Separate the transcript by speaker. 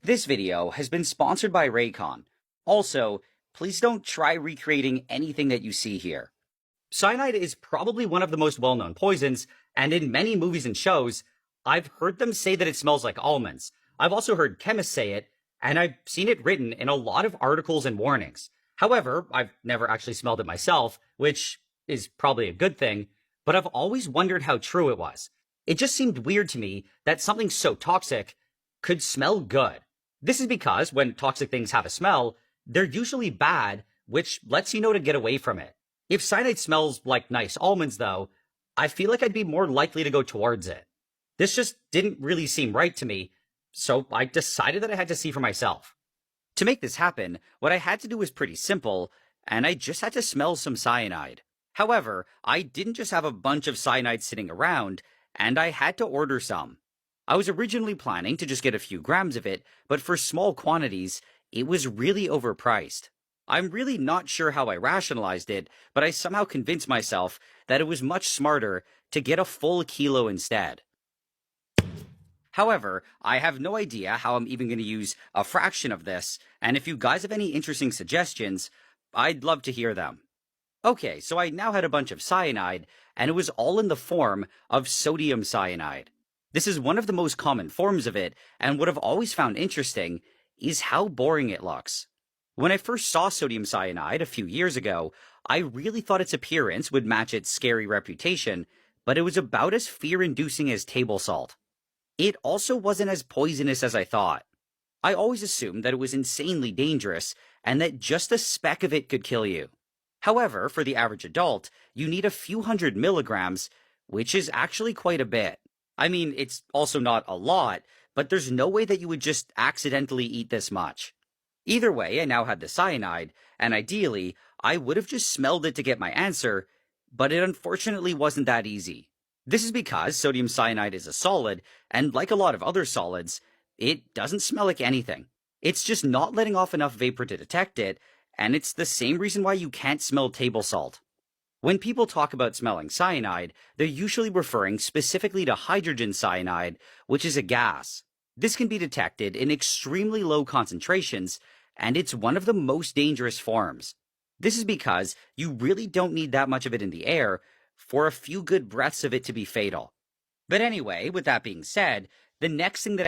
Speaker 1: This video has been sponsored by Raycon. Also, please don't try recreating anything that you see here. Cyanide is probably one of the most well-known poisons, and in many movies and shows, I've heard them say that it smells like almonds. I've also heard chemists say it, and I've seen it written in a lot of articles and warnings. However, I've never actually smelled it myself, which is probably a good thing, but I've always wondered how true it was. It just seemed weird to me that something so toxic could smell good. This is because when toxic things have a smell, they're usually bad, which lets you know to get away from it. If cyanide smells like nice almonds, though, I feel like I'd be more likely to go towards it. This just didn't really seem right to me, so I decided that I had to see for myself. To make this happen, what I had to do was pretty simple, and I just had to smell some cyanide. However, I didn't just have a bunch of cyanide sitting around, and I had to order some. I was originally planning to just get a few grams of it, but for small quantities, it was really overpriced. I'm really not sure how I rationalized it, but I somehow convinced myself that it was much smarter to get a full kilo instead. However, I have no idea how I'm even going to use a fraction of this, and if you guys have any interesting suggestions, I'd love to hear them. Okay, so I now had a bunch of cyanide, and it was all in the form of sodium cyanide. This is one of the most common forms of it, and what I've always found interesting is how boring it looks. When I first saw sodium cyanide a few years ago, I really thought its appearance would match its scary reputation, but it was about as fear-inducing as table salt. It also wasn't as poisonous as I thought. I always assumed that it was insanely dangerous, and that just a speck of it could kill you. However, for the average adult, you need a few hundred milligrams, which is actually quite a bit. I mean, it's also not a lot, but there's no way that you would just accidentally eat this much. Either way, I now had the cyanide, and ideally, I would have just smelled it to get my answer, but it unfortunately wasn't that easy. This is because sodium cyanide is a solid, and like a lot of other solids, it doesn't smell like anything. It's just not letting off enough vapor to detect it, and it's the same reason why you can't smell table salt. When people talk about smelling cyanide, they're usually referring specifically to hydrogen cyanide, which is a gas. This can be detected in extremely low concentrations, and it's one of the most dangerous forms. This is because you really don't need that much of it in the air for a few good breaths of it to be fatal. But anyway, with that being said, the next thing that